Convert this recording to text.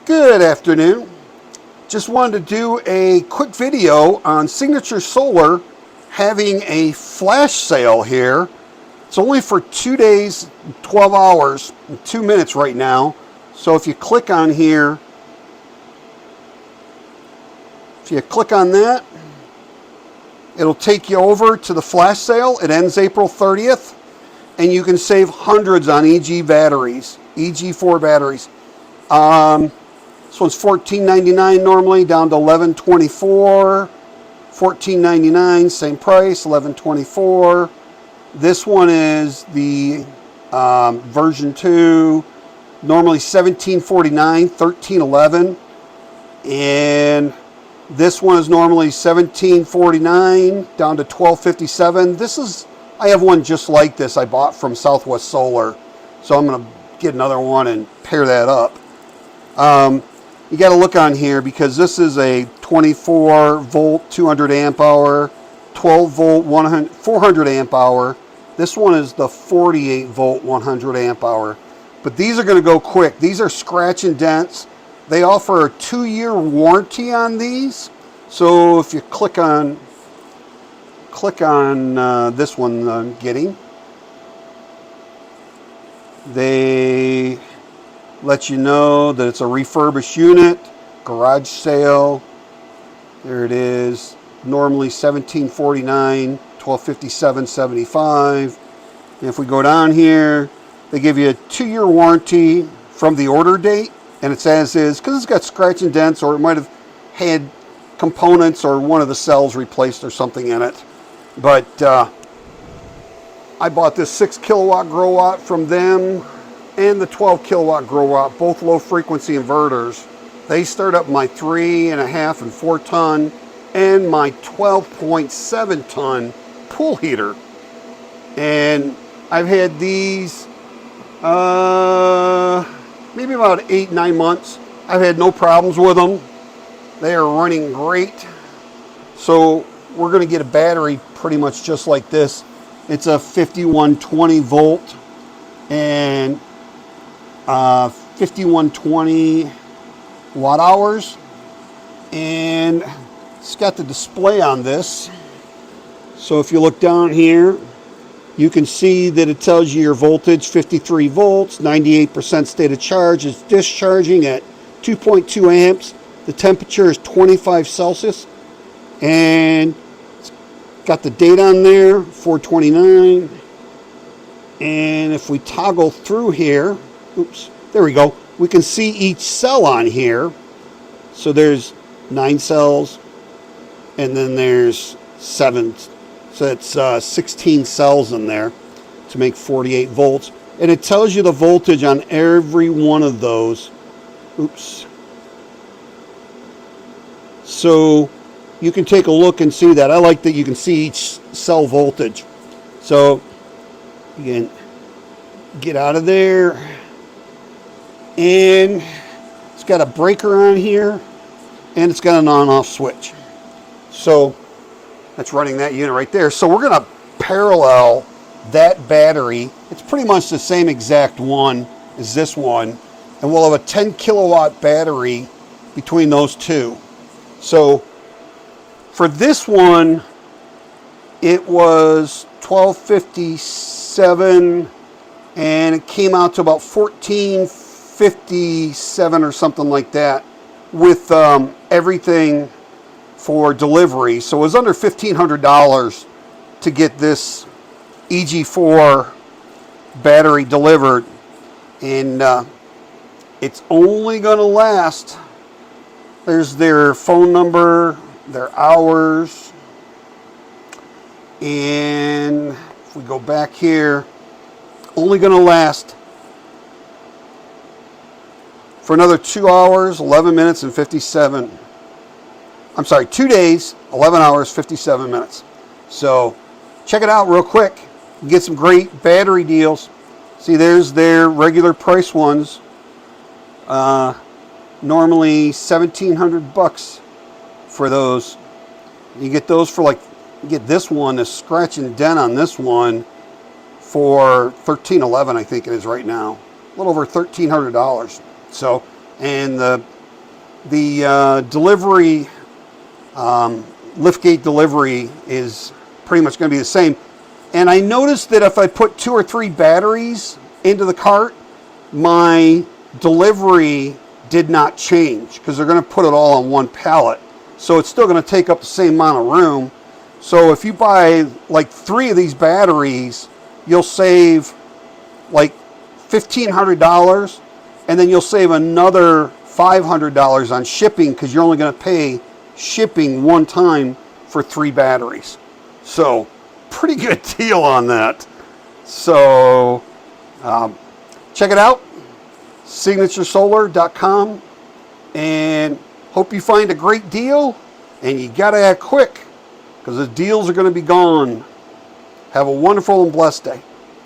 Good afternoon. Just wanted to do a quick video on Signature Solar having a flash sale here. It's only for 2 days, 12 hours, and 2 minutes right now. So if you click on here, if you click on that, it'll take you over to the flash sale. It ends April 30th, and you can save hundreds on batteries, EG4 batteries. This one's $14.99 normally, down to $11.24. $14.99, same price, $11.24. This one is the version 2, normally $17.49, $13.11. And this one is normally $17.49, down to $12.57. I have one just like this I bought from Southwest Solar. So I'm going to get another one and pair that up. You got to look on here because this is a 24 volt 200 amp hour, 12 volt 400 amp hour. This one is the 48 volt 100 amp hour. But these are going to go quick. These are scratch and dents. They offer a 2-year warranty on these. So if you click on this one I'm getting, they let you know that it's a refurbished unit, garage sale. There it is. Normally $17.49, $12.57.75. And if we go down here, they give you a 2-year warranty from the order date, and it's as is because it's got scratch and dents, or it might have had components or one of the cells replaced or something in it. But I bought this 6 kilowatt grow watt from them, and the 12 kilowatt grow watt, both low frequency inverters. They start up my 3.5 and 4 ton and my 12.7 ton pool heater. And I've had these maybe about 8-9 months. I've had no problems with them. They are running great. So we're going to get a battery pretty much just like this. It's a 5120 volt and 5120 watt hours, and it's got the display on this. So if you look down here, you can see that it tells you your voltage, 53 volts, 98% state of charge. Is discharging at 2.2 amps. The temperature is 25 Celsius, and it's got the date on there, 4/29. And if we toggle through here, oops, there we go. We can see each cell on here. So there's 9 cells, and then there's 7. So it's 16 cells in there to make 48 volts. And it tells you the voltage on every one of those. Oops. So you can take a look and see that. I like that you can see each cell voltage. So you can get out of there. And it's got a breaker on here, and it's got an on-off switch. So that's running that unit right there. So we're going to parallel that battery. It's pretty much the same exact one as this one, and we'll have a 10 kilowatt battery between those two. So for this one, it was $12.57, and it came out to about $14.57 or something like that with everything for delivery. So it was under $1,500 to get this EG4 battery delivered, and it's only going to last. There's their phone number, their hours, and if we go back here, only going to last for another 2 hours, 11 minutes, and 57. I'm sorry, 2 days, 11 hours, 57 minutes. So check it out real quick. You get some great battery deals. See, there's their regular price ones. Normally $1,700 for those. You get those for like, you get this one, a scratch and dent on this one for $1,311, I think it is right now. A little over $1,300. So, and the The delivery, liftgate delivery is pretty much going to be the same. And I noticed that if I put 2 or 3 batteries into the cart, my delivery did not change because they're going to put it all on one pallet. So it's still going to take up the same amount of room. So if you buy like 3 of these batteries, you'll save like $1,500, and then you'll save another $500 on shipping because you're only going to pay shipping one time for 3 batteries. So pretty good deal on that. So check it out, signaturesolar.com, and hope you find a great deal, and you gotta act quick because the deals are going to be gone. Have a wonderful and blessed day.